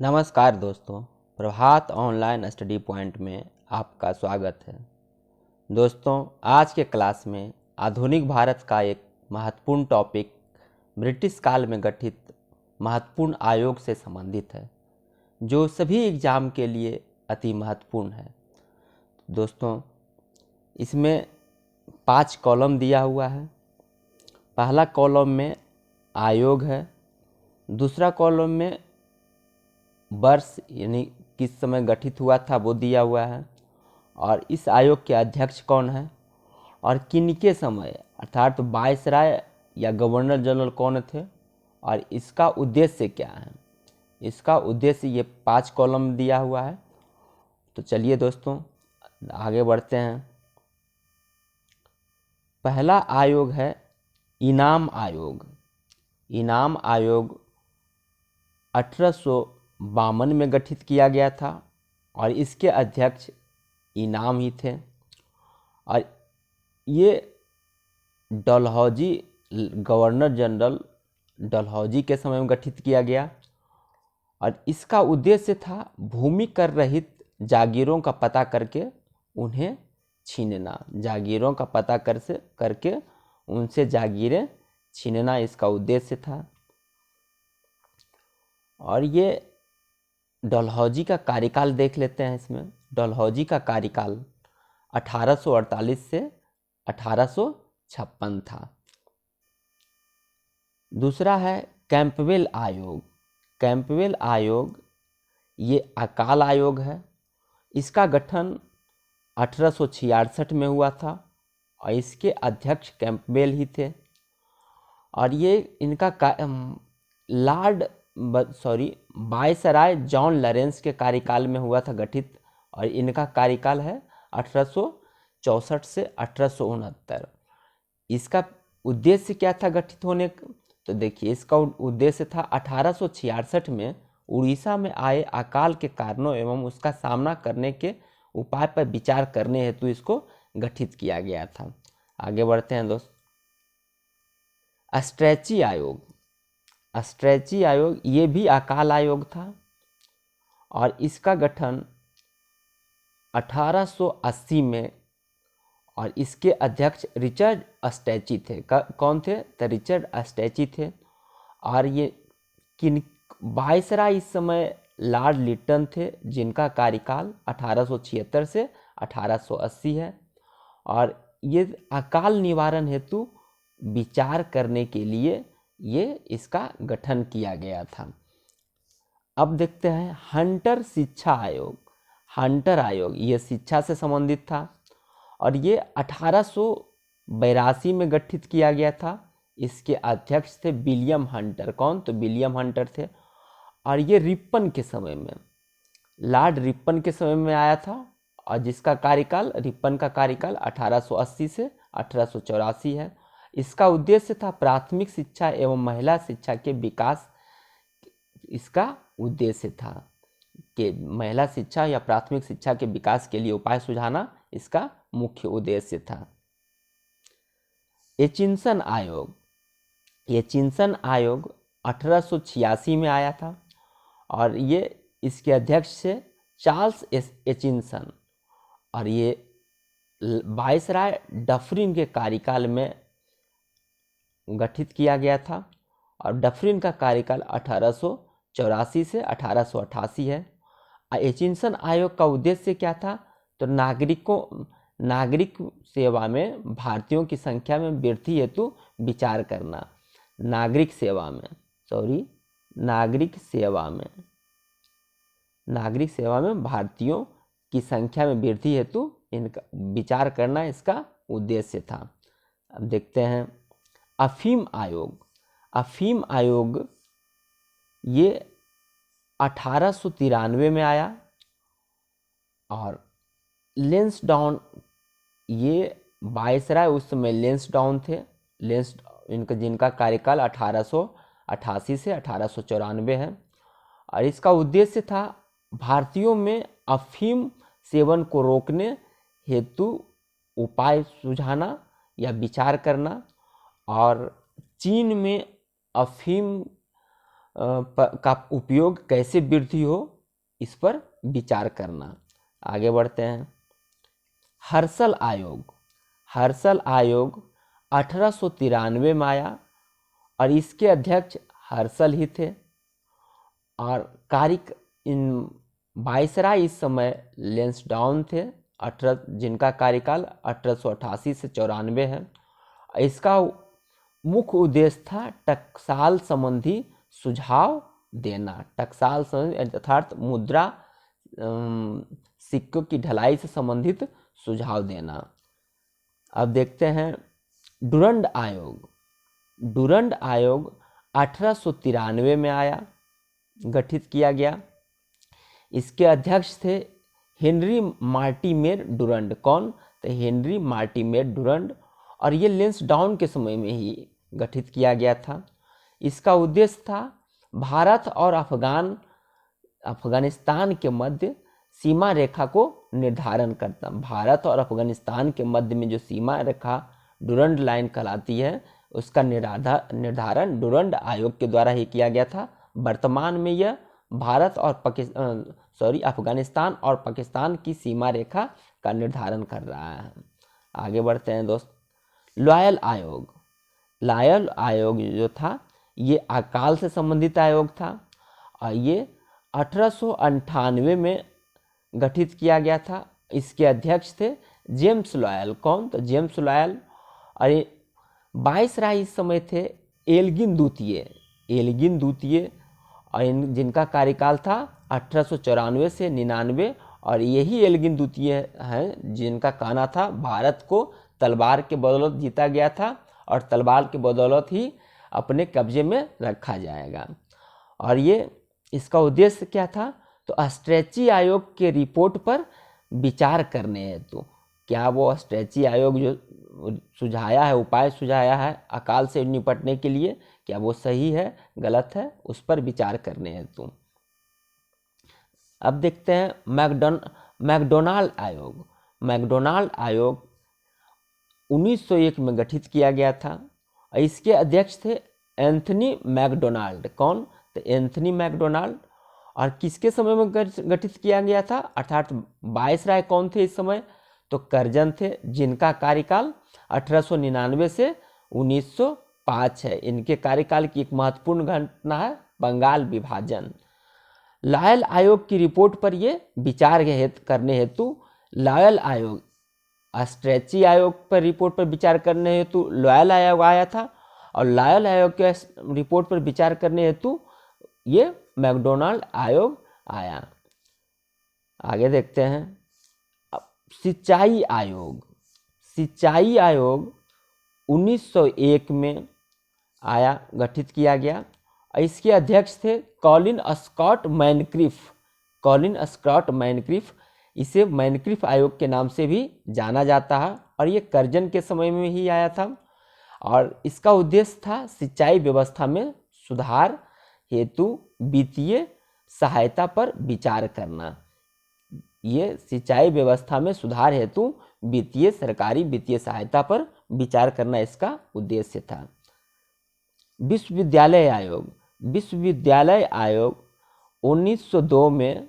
नमस्कार दोस्तों, प्रभात online study point में आपका स्वागत है। दोस्तों, आज के क्लास में आधुनिक भारत का एक महत्वपूर्ण टॉपिक ब्रिटिश काल में गठित महत्वपूर्ण आयोग से संबंधित है, जो सभी एग्जाम के लिए अति महत्वपूर्ण है। दोस्तों, इसमें 5 कॉलम दिया हुआ है। पहला कॉलम में आयोग है, दूसरा कॉलम में वर्ष यानी किस समय गठित हुआ था वो दिया हुआ है, और इस आयोग के अध्यक्ष कौन है और किनके समय अर्थात वायसराय या गवर्नर जनरल कौन थे और इसका उद्देश्य क्या है। इसका उद्देश्य ये 5 कॉलम दिया हुआ है। तो चलिए दोस्तों आगे बढ़ते हैं। पहला आयोग है इनाम आयोग। इनाम आयोग 1852 में गठित किया गया था और इसके अध्यक्ष इनाम ही थे, और ये डलहौजी गवर्नर जनरल डलहौजी के समय में गठित किया गया, और इसका उद्देश्य था भूमि कर रहित जागीरों का पता करके उन्हें छीनना। जागीरों का पता करके उनसे जागीरें छीनना इसका उद्देश्य था। और ये डलहौजी का कार्यकाल देख लेते हैं। इसमें डलहौजी का कार्यकाल 1848 से 1856 था। दूसरा है कैंपबेल आयोग। कैंपबेल आयोग ये अकाल आयोग है। इसका गठन 1866 में हुआ था और इसके अध्यक्ष कैंपबेल ही थे, और ये इनका वायसराय जॉन लॉरेंस के कार्यकाल में हुआ था गठित, और इनका कार्यकाल है 1864 से 1869। इसका उद्देश्य क्या था गठित होने का? तो देखिए, इसका उद्देश्य था 1866 में उड़ीसा में आए अकाल के कारणों एवं उसका सामना करने के उपाय पर विचार करने हेतु इसको गठित किया गया था। आगे बढ़ते हैं दोस्त। स्ट्रेची आयोग। स्ट्रेची आयोग ये भी अकाल आयोग था और इसका गठन 1880 में, और इसके अध्यक्ष रिचर्ड अस्टैची थे। कौन थे? तो रिचर्ड अस्टैची थे। और ये किन वायसराय इस समय लॉर्ड लिटन थे, जिनका कार्यकाल 1876 से 1880 है, और ये अकाल निवारण हेतु विचार करने के लिए ये इसका गठन किया गया था। अब देखते हैं हंटर शिक्षा आयोग। हंटर आयोग ये शिक्षा से संबंधित था और ये 1882 में गठित किया गया था। इसके अध्यक्ष थे विलियम हंटर। कौन? तो विलियम हंटर थे। और ये रिपन के समय में, लॉर्ड रिपन के समय में आया था, और जिसका कार्यकाल, रिपन का कार्यकाल 1880 से 1884 है। इसका उद्देश्य था प्राथमिक शिक्षा एवं महिला शिक्षा के विकास। इसका उद्देश्य था कि महिला शिक्षा या प्राथमिक शिक्षा के विकास के लिए उपाय सुझाना इसका मुख्य उद्देश्य था। एचिंसन आयोग। एचिंसन आयोग 1886 में आया था और ये इसके अध्यक्ष थे चार्ल्स एचिंसन, और ये वायसराय डफरिन के कार्यकाल में गठित किया गया था, और डफरिन का कार्यकाल 1884 से 1888 है। एचिंसन आयोग का उद्देश्य क्या था? तो नागरिक सेवा में भारतीयों की संख्या में वृद्धि हेतु विचार करना। नागरिक सेवा में भारतीयों की संख्या में वृद्धि हेतु इनका विचार करना इसका उद्देश्य था। अब देखते हैं अफीम आयोग। अफीम आयोग ये 1893 में आया, और लेंसडाउन ये वायसराय उस समय लेंसडाउन थे। जिनका कार्यकाल 1888 से 1894 है, और इसका उद्देश्य था भारतीयों में अफीम सेवन को रोकने हेतु उपाय सुझाना या विचार करना, और चीन में अफीम का उपयोग कैसे वृद्धि हो, इस पर विचार करना। आगे बढ़ते हैं। हर्षल आयोग। हर्षल आयोग 1893 में आया और इसके अध्यक्ष हर्षल ही थे। और कार्यक इन वायसराय इस समय लेंसडाउन थे, जिनका कार्यकाल 1888 से 94 है। इसका मुख्य उद्देश्य था टकसाल संबंधी सुझाव देना। टकसाल अर्थात मुद्रा सिक्कों की ढलाई से संबंधित सुझाव देना। अब देखते हैं डुरंड आयोग। डुरंड आयोग 1893 में आया, गठित किया गया। इसके अध्यक्ष थे हेनरी मार्टिमेर डुरंड। कौन? तो हेनरी मार्टिमेर डुरंड। और ये लेंसडाउन के समय में ही गठित किया गया था। इसका उद्देश्य था भारत और अफगानिस्तान के मध्य सीमा रेखा को निर्धारण करता। भारत और अफगानिस्तान के मध्य में जो सीमा रेखा डुरंड लाइन कहलाती है, उसका निर्धारण डुरंड आयोग के द्वारा ही किया गया था। वर्तमान में यह भारत और अफगानिस्तान और पाकिस्तान की सीमा रेखा का निर्धारण कर रहा है। आगे बढ़ते हैं दोस्त। लॉयल आयोग। लॉयल आयोग जो था ये अकाल से संबंधित आयोग था और ये 1898 में गठित किया गया था। इसके अध्यक्ष थे जेम्स लॉयल। कौन? तो जेम्स लॉयल। और वायसराय इस समय थे एल्गिन द्वितीय। एल्गिन द्वितीय और जिनका कार्यकाल था 1894 से 99। और यही एल्गिन द्वितीय हैं जिनका कहना था भारत को तलवार के बदौलत जीता गया था और तलवार के बदौलत ही अपने कब्जे में रखा जाएगा। और ये इसका उद्देश्य क्या था? तो स्ट्रेची आयोग के रिपोर्ट पर विचार करने हेतु। क्या वो स्ट्रेची आयोग जो सुझाया है, उपाय सुझाया है अकाल से निपटने के लिए, क्या वो सही है, गलत है, उस पर विचार करने हेतु। अब देखते हैं मैकडोनाल्ड आयोग। मैकडोनाल्ड आयोग 1901 में गठित किया गया था। इसके अध्यक्ष थे एंथनी मैकडोनाल्ड। कौन? तो एंथनी मैकडोनाल्ड। और किसके समय में गठित किया गया था? अर्थात वायसराय कौन थे इस समय? तो कर्जन थे, जिनका कार्यकाल 1899 से 1905 है। इनके कार्यकाल की एक महत्वपूर्ण घटना है बंगाल विभाजन। लॉयल आयोग की रिपोर्ट पर ये विचार करने हेतु लॉयल आयोग, स्ट्रेची आयोग पर रिपोर्ट पर विचार करने हेतु लॉयल आयोग आया था और लॉयल आयोग के रिपोर्ट पर विचार करने हेतु ये मैकडोनाल्ड आयोग आया। आगे देखते हैं सिंचाई आयोग। सिंचाई आयोग 1901 में आया, गठित किया गया। इसके अध्यक्ष थे कॉलिन स्कॉट मैनक्रिफ। कॉलिन स्कॉट मैनक्रिफ, इसे मैनक्रिफ आयोग के नाम से भी जाना जाता है और ये कर्जन के समय में ही आया था। और इसका उद्देश्य था सिंचाई व्यवस्था में सुधार हेतु वित्तीय सहायता पर विचार करना। ये सिंचाई व्यवस्था में सुधार हेतु सरकारी वित्तीय सहायता पर विचार करना इसका उद्देश्य था। विश्वविद्यालय आयोग। विश्वविद्यालय आयोग 1902 में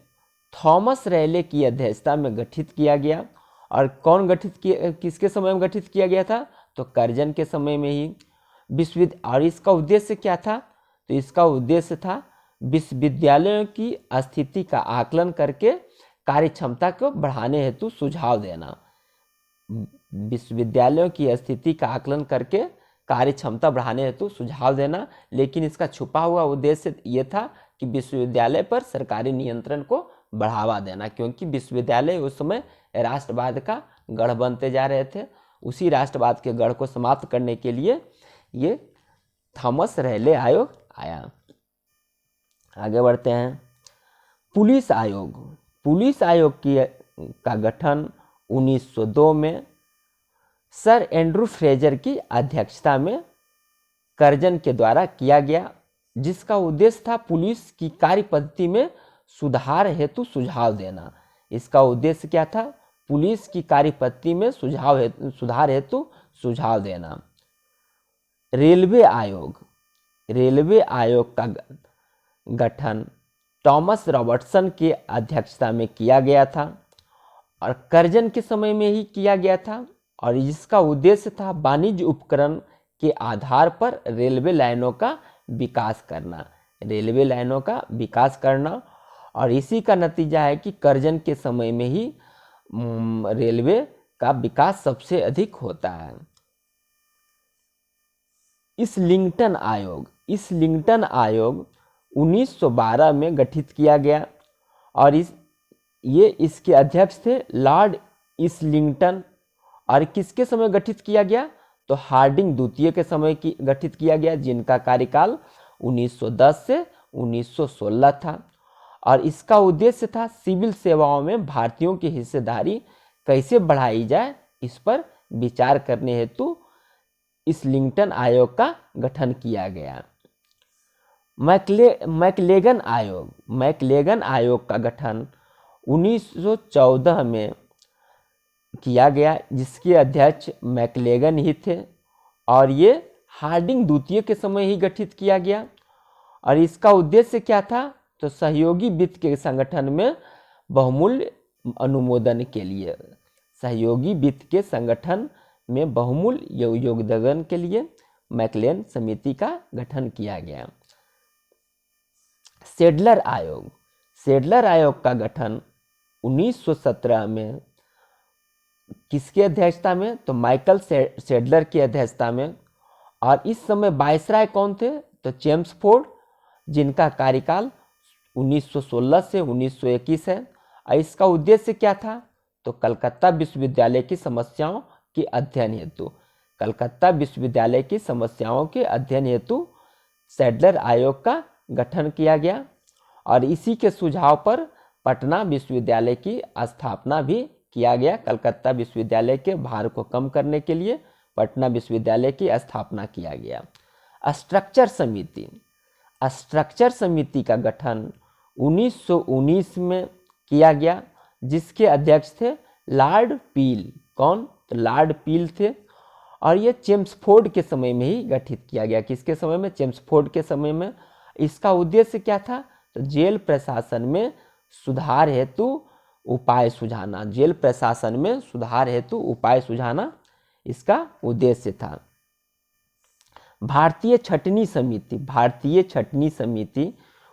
थॉमस रैले की अध्यक्षता में गठित किया गया। और कौन गठित किया, किसके समय में गठित किया गया था? तो कर्जन के समय में ही। और इसका उद्देश्य क्या था? तो इसका उद्देश्य था विश्वविद्यालयों की स्थिति का आकलन करके कार्य क्षमता को बढ़ाने हेतु सुझाव देना। विश्वविद्यालयों की स्थिति का आकलन करके कार्य क्षमता बढ़ाने हेतु सुझाव देना। लेकिन इसका छुपा हुआ उद्देश्य ये था कि विश्वविद्यालय पर सरकारी नियंत्रण को बढ़ावा देना, क्योंकि विश्वविद्यालय उस समय राष्ट्रवाद का गढ़ बनते जा रहे थे। उसी राष्ट्रवाद के गढ़ को समाप्त करने के लिए ये थॉमस रैले आयोग आया। आगे बढ़ते हैं पुलिस आयोग। पुलिस आयोग का गठन 1902 में सर एंड्रू फ्रेजर की अध्यक्षता में कर्जन के द्वारा किया गया, जिसका उद्देश्य था पुलिस की कार्य पद्धति में सुधार हेतु सुझाव देना। इसका उद्देश्य क्या था? पुलिस की कार्य पद्धति में सुधार हेतु सुझाव देना। रेलवे आयोग। रेलवे आयोग का गठन थॉमस रॉबर्टसन की अध्यक्षता में किया गया था और कर्जन के समय में ही किया गया था और इसका उद्देश्य था वाणिज्य उपकरण के आधार पर रेलवे लाइनों का विकास करना, रेलवे लाइनों का विकास करना। और इसी का नतीजा है कि कर्जन के समय में ही रेलवे का विकास सबसे अधिक होता है। इस्लिंगटन आयोग 1912 में गठित किया गया और इसके अध्यक्ष थे लॉर्ड इस्लिंगटन। और किसके समय गठित किया गया? तो हार्डिंग द्वितीय के समय गठित किया गया, जिनका कार्यकाल 1910 से 1916 था। और इसका उद्देश्य था सिविल सेवाओं में भारतीयों की हिस्सेदारी कैसे बढ़ाई जाए, इस पर विचार करने हेतु इस्लिंगटन आयोग का गठन किया गया। मैकलेगन आयोग का गठन 1914 में किया गया, जिसके अध्यक्ष मैकलेगन ही थे और ये हार्डिंग द्वितीय के समय ही गठित किया गया। और इसका उद्देश्य क्या था? तो सहयोगी वित्त के संगठन में बहुमूल्य अनुमोदन के लिए, सहयोगी वित्त के संगठन में बहुमूल्य योगदान के लिए मैकलेन समिति का गठन किया गया। सेडलर आयोग का गठन 1917 में किसकी अध्यक्षता में? तो माइकल सेडलर की अध्यक्षता में। और इस समय वायसराय कौन थे? तो जेम्स फोर्ड, जिनका कार्यकाल 1916 से 1921 है। और इसका उद्देश्य क्या था? तो कलकत्ता विश्वविद्यालय की समस्याओं के अध्ययन हेतु, कलकत्ता विश्वविद्यालय की समस्याओं के अध्ययन हेतु सेडलर आयोग का गठन किया गया। और इसी के सुझाव पर पटना विश्वविद्यालय की स्थापना भी किया गया। कलकत्ता विश्वविद्यालय के भार को कम करने के लिए पटना विश्वविद्यालय की स्थापना किया गया। स्ट्रक्चर समिति का गठन 1919 में किया गया, जिसके अध्यक्ष थे लॉर्ड पील। कौन? तो लॉर्ड पील थे। और ये चेम्सफोर्ड के समय में ही गठित किया गया। किसके समय में? चेम्सफोर्ड के समय में। इसका उद्देश्य क्या था? तो जेल प्रशासन में सुधार हेतु उपाय सुझाना, जेल प्रशासन में सुधार हेतु उपाय सुझाना इसका उद्देश्य था। भारतीय छटनी समिति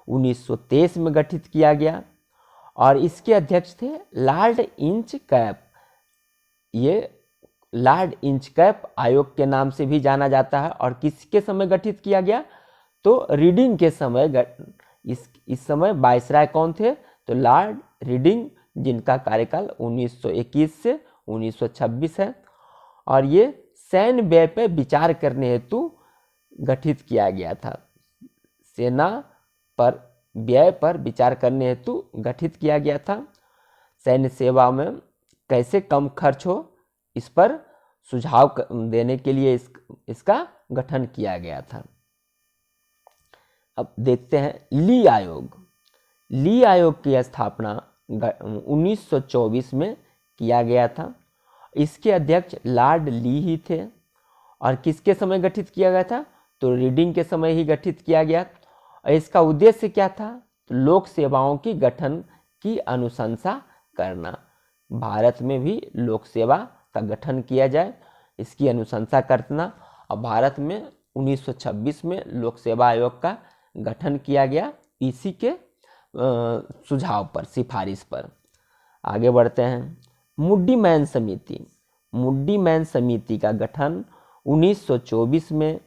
1923 में गठित किया गया और इसके अध्यक्ष थे लॉर्ड इंचकैप। ये लॉर्ड इंचकैप आयोग के नाम से भी जाना जाता है। और किसके समय गठित किया गया? तो रीडिंग के समय। इस समय वायसराय कौन थे? तो लॉर्ड रीडिंग, जिनका कार्यकाल 1921 से 1926 है। और ये सैन्य व्यय पर विचार करने हेतु गठित किया गया था, सेना पर व्यय पर विचार करने हेतु गठित किया गया था। सैन्य सेवा में कैसे कम खर्च हो, इस पर सुझाव देने के लिए इसका गठन किया गया था। अब देखते हैं ली आयोग की स्थापना 1924 में किया गया था। इसके अध्यक्ष लॉर्ड ली ही थे। और किसके समय गठित किया गया था? तो रीडिंग के समय ही गठित किया गया। और इसका उद्देश्य क्या था? तो लोक सेवाओं की गठन की अनुशंसा करना, भारत में भी लोक सेवा का गठन किया जाए, इसकी अनुशंसा करना। और भारत में 1926 में लोक सेवा आयोग का गठन किया गया, इसी के सुझाव पर, सिफारिश पर। आगे बढ़ते हैं। मुड्डी मैन समिति का गठन 1924 में।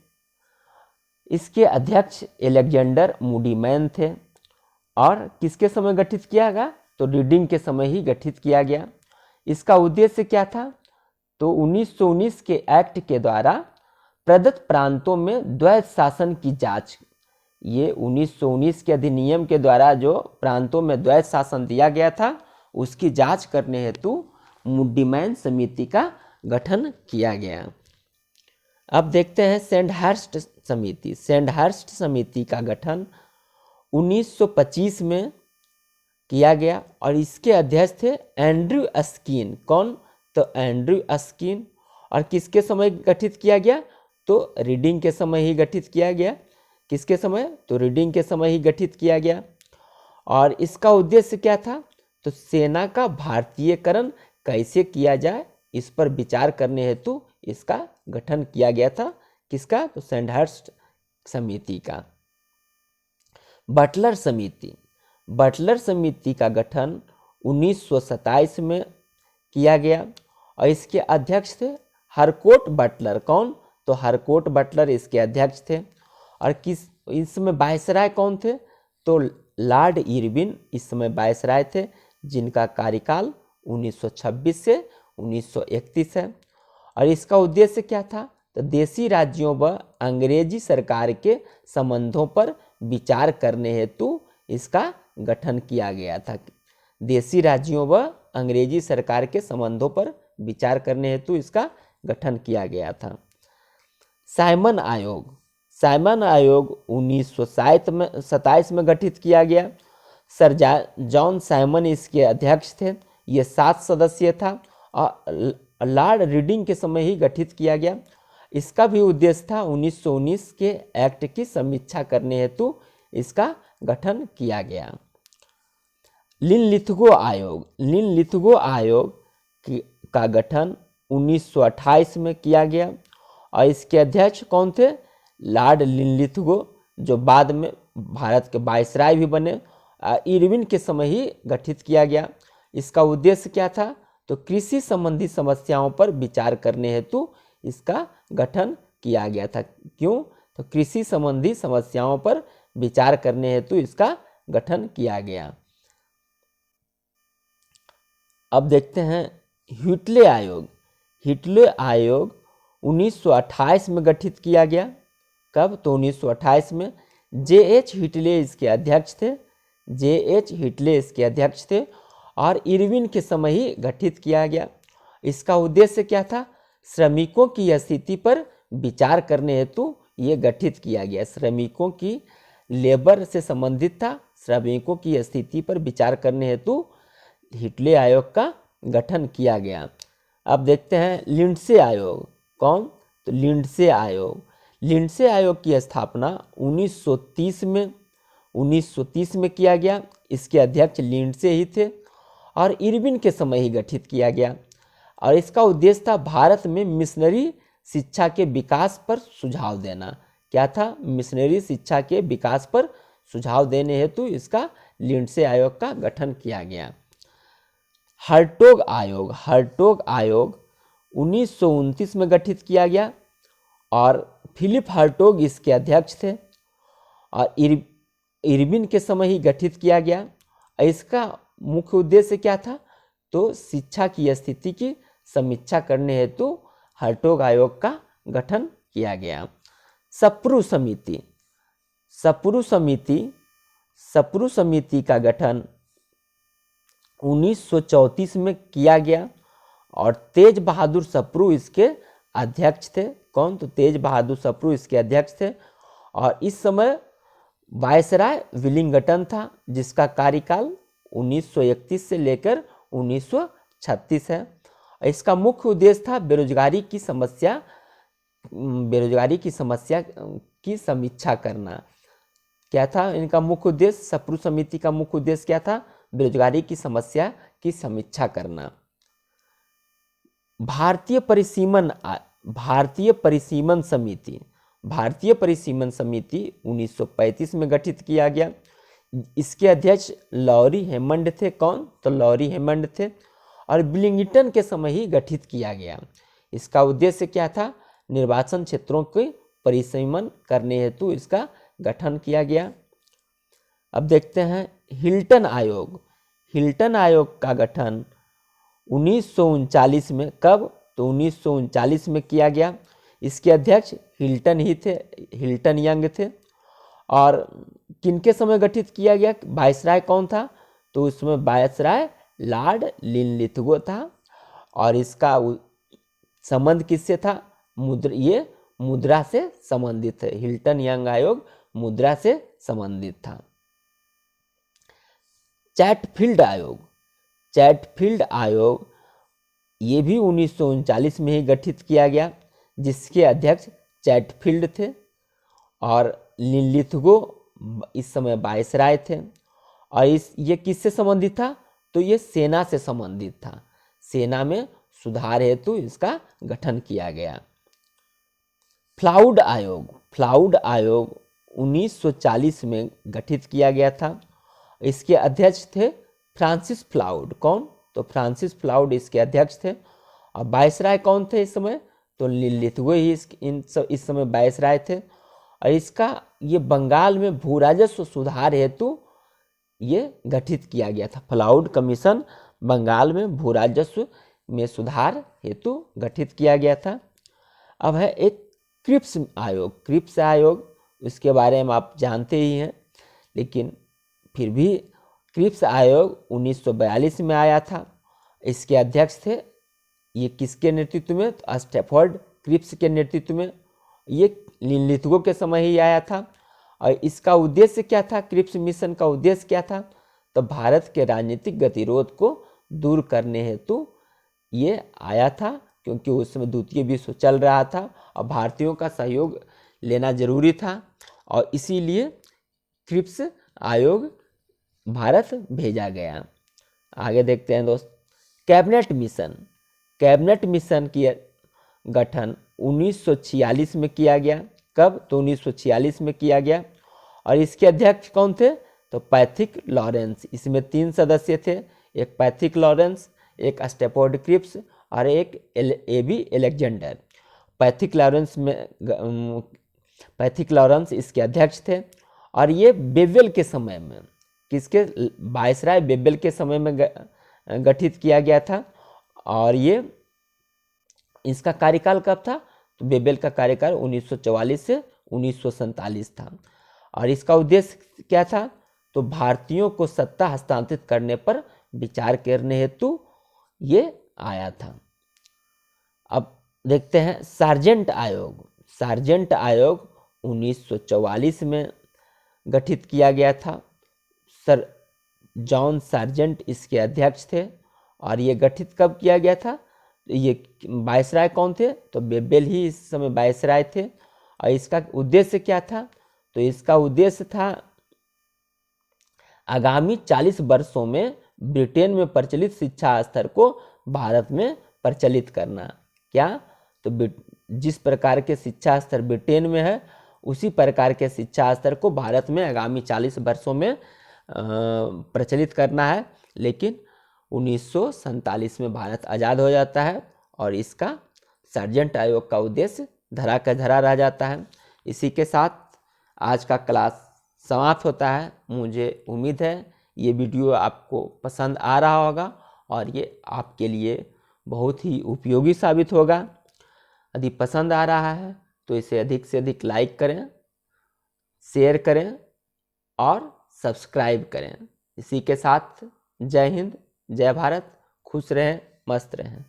इसके अध्यक्ष एलेक्जेंडर मूडी मैन थे। और किसके समय गठित किया गया? तो रीडिंग के समय ही गठित किया गया। इसका उद्देश्य क्या था? तो 1919 के एक्ट के द्वारा प्रदत्त प्रांतों में द्वैध शासन की जांच, ये 1919 के अधिनियम के द्वारा जो प्रांतों में द्वैध शासन दिया गया था, उसकी जांच करने हेतु मुड्डी मैन समिति का गठन किया गया। अब देखते हैं सैंडहर्स्ट समिति का गठन 1925 में किया गया और इसके अध्यक्ष थे एंड्रयू अस्किन। कौन? तो एंड्रयू अस्किन। और किसके समय गठित किया गया? तो रीडिंग के समय ही गठित किया गया। किसके समय? तो रीडिंग के समय ही गठित किया गया। और इसका उद्देश्य क्या था? तो सेना का भारतीयकरण कैसे किया जाए इस पर विचार करने हेतु इसका गठन किया गया था। किसका? तो सैंडहर्स्ट समिति का। बटलर समिति, बटलर समिति का गठन 1927 में किया गया और इसके अध्यक्ष थे हरकोट बटलर। कौन? तो हरकोट बटलर इसके अध्यक्ष थे। और किस इसमें वायसराय कौन थे? तो लॉर्ड इरविन इस समय वायसराय थे, जिनका कार्यकाल 1926 से 1931 है। और इसका उद्देश्य क्या था? तो देशी राज्यों व अंग्रेजी सरकार के संबंधों पर विचार करने हेतु इसका गठन किया गया था। देशी राज्यों व अंग्रेजी सरकार के संबंधों पर विचार करने हेतु इसका गठन किया गया था। साइमन आयोग, साइमन आयोग 1927 में गठित किया गया। सर जॉन साइमन इसके अध्यक्ष थे। ये 7 सदस्य था और लॉर्ड रीडिंग के समय ही गठित किया गया। इसका भी उद्देश्य था 1919 के एक्ट की समीक्षा करने हेतु इसका गठन किया गया। लिनलिथगो आयोग, लिनलिथगो आयोग का गठन 1928 में किया गया और इसके अध्यक्ष कौन थे? लॉर्ड लिनलिथगो, जो बाद में भारत के वायसराय भी बने। इरविन के समय ही गठित किया गया। इसका उद्देश्य क्या था? तो कृषि संबंधी समस्याओं पर विचार करने हेतु इसका गठन किया गया था। क्यों? तो कृषि संबंधी समस्याओं पर विचार करने हेतु इसका गठन किया गया। अब देखते हैं ह्यूटले आयोग। ह्यूटले आयोग 1928 में गठित किया गया। कब? तो 1928 में। J.H. ह्यूटले इसके अध्यक्ष थे। J.H. ह्यूटले इसके अध्यक्ष थे और इरविन के समय ही गठित किया गया। इसका उद्देश्य क्या था? श्रमिकों की स्थिति पर विचार करने हेतु ये गठित किया गया। श्रमिकों की लेबर से संबंधित था। श्रमिकों की स्थिति पर विचार करने हेतु ह्यूटले आयोग का गठन किया गया। अब देखते हैं लिंडसे आयोग। कौन? तो लिंडसे आयोग। लिंडसे आयोग की स्थापना 1930 में किया गया। इसके अध्यक्ष लिंडसे ही थे और इरविन के समय ही गठित किया गया और इसका उद्देश्य था भारत में मिशनरी शिक्षा के विकास पर सुझाव देना। क्या था? मिशनरी शिक्षा के विकास पर सुझाव देने हेतु इसका लिंडसे आयोग का गठन किया गया। हर्टोग आयोग, हर्टोग आयोग 1929 में गठित किया गया और फिलिप हर्टोग इसके अध्यक्ष थे और इरविन के समय ही गठित किया गया। इसका मुख्य उद्देश्य क्या था? तो शिक्षा की स्थिति की समीक्षा करने हेतु हर्टोग आयोग का गठन किया गया। सप्रू समिति, सप्रू समिति, सप्रू समिति का गठन 1934 में किया गया और तेज बहादुर सप्रू इसके अध्यक्ष थे। कौन? तो तेज बहादुर सप्रू इसके अध्यक्ष थे और इस समय वायसराय विलिंगटन था, जिसका कार्यकाल 1931 से लेकर 1936 है। इसका मुख्य उद्देश्य था बेरोजगारी की समस्या की समीक्षा करना। क्या था इनका मुख्य उद्देश्य? सप्रू समिति का मुख्य उद्देश्य क्या था? बेरोजगारी की समस्या की समीक्षा करना। भारतीय परिसीमन समिति, भारतीय परिसीमन समिति 1935 में गठित किया गया। इसके अध्यक्ष लॉरी हेमंड थे। कौन? तो लॉरी हेमंड थे और विलिंगटन के समय ही गठित किया गया। इसका उद्देश्य क्या था? निर्वाचन क्षेत्रों के परिसीमन करने हेतु इसका गठन किया गया। अब देखते हैं हिल्टन आयोग। हिल्टन आयोग का गठन 1939 में। कब? तो 1939 में किया गया। इसके अध्यक्ष हिल्टन ही थे, हिल्टन यंग थे। और किनके समय गठित किया गया? वायसराय कौन था? तो उसमें वायसराय लॉर्ड लिनलिथगो था और इसका संबंध किससे था? ये मुद्रा से संबंधित है। हिल्टन यंग आयोग मुद्रा से संबंधित था। चैटफील्ड आयोग, चैटफील्ड आयोग ये भी 1939 में ही गठित किया गया, जिसके अध्यक्ष चैटफील्ड थे और लिथगो इस समय वायसराय थे। और ये किससे संबंधित था? तो ये सेना से संबंधित था। सेना में सुधार हेतु इसका गठन किया गया। फ्लाउड आयोग 1940 में गठित किया गया था। इसके अध्यक्ष थे फ्रांसिस फ्लाउड। कौन? तो फ्रांसिस फ्लाउड इसके अध्यक्ष थे। और वायसराय कौन थे इस समय? तो लिथगो ही इस समय वायसराय थे। और इसका ये बंगाल में भू राजस्व सुधार हेतु ये गठित किया गया था। फ्लाउड कमीशन बंगाल में भू राजस्व में सुधार हेतु गठित किया गया था। अब है एक क्रिप्स आयोग। क्रिप्स आयोग इसके बारे में आप जानते ही हैं, लेकिन फिर भी क्रिप्स आयोग 1942 में आया था। इसके अध्यक्ष थे, ये किसके नेतृत्व में? तो स्टैफोर्ड क्रिप्स के नेतृत्व में। ये लिथगो के समय ही आया था। और इसका उद्देश्य क्या था? क्रिप्स मिशन का उद्देश्य क्या था? तो भारत के राजनीतिक गतिरोध को दूर करने हेतु ये आया था, क्योंकि उस समय द्वितीय विश्व चल रहा था और भारतीयों का सहयोग लेना जरूरी था। और इसीलिए क्रिप्स आयोग भारत भेजा गया। आगे देखते हैं दोस्त। कैबिनेट मिशन की गठन 1946 में किया गया। कब? तो 1946 में किया गया। और इसके अध्यक्ष कौन थे? तो पैथिक लॉरेंस। इसमें 3 सदस्य थे, एक पैथिक लॉरेंस, एक स्टैफोर्ड क्रिप्स और एक एबी अलेक्जेंडर। पैथिक लॉरेंस इसके अध्यक्ष थे। और ये बेवेल के समय में, किसके? वायसराय बेवेल के समय में गठित किया गया था। और ये इसका कार्यकाल कब था? तो बेवेल का कार्यकाल 1944 से 1947 था। और इसका उद्देश्य क्या था? तो भारतीयों को सत्ता हस्तांतरित करने पर विचार करने हेतु ये आया था। अब देखते हैं सार्जेंट आयोग। सार्जेंट आयोग 1944 में गठित किया गया था। सर जॉन सार्जेंट इसके अध्यक्ष थे। और ये गठित कब किया गया था? ये वायसराय कौन थे? तो बेवेल ही इस समय वायसराय थे। और इसका उद्देश्य क्या था? तो इसका उद्देश्य था आगामी 40 वर्षों में ब्रिटेन में प्रचलित शिक्षा स्तर को भारत में प्रचलित करना। क्या? तो जिस प्रकार के शिक्षा स्तर ब्रिटेन में है, उसी प्रकार के शिक्षा स्तर को भारत में आगामी 40 वर्षों में प्रचलित करना है। लेकिन 1947 में भारत आज़ाद हो जाता है और इसका सार्जेंट आयोग का उद्देश्य धरा का धरा रह जाता है। इसी के साथ आज का क्लास समाप्त होता है। मुझे उम्मीद है ये वीडियो आपको पसंद आ रहा होगा और ये आपके लिए बहुत ही उपयोगी साबित होगा। यदि पसंद आ रहा है तो इसे अधिक से अधिक लाइक करें, शेयर करें और सब्सक्राइब करें। इसी के साथ जय हिंद, जय भारत, खुश रहें, मस्त रहें।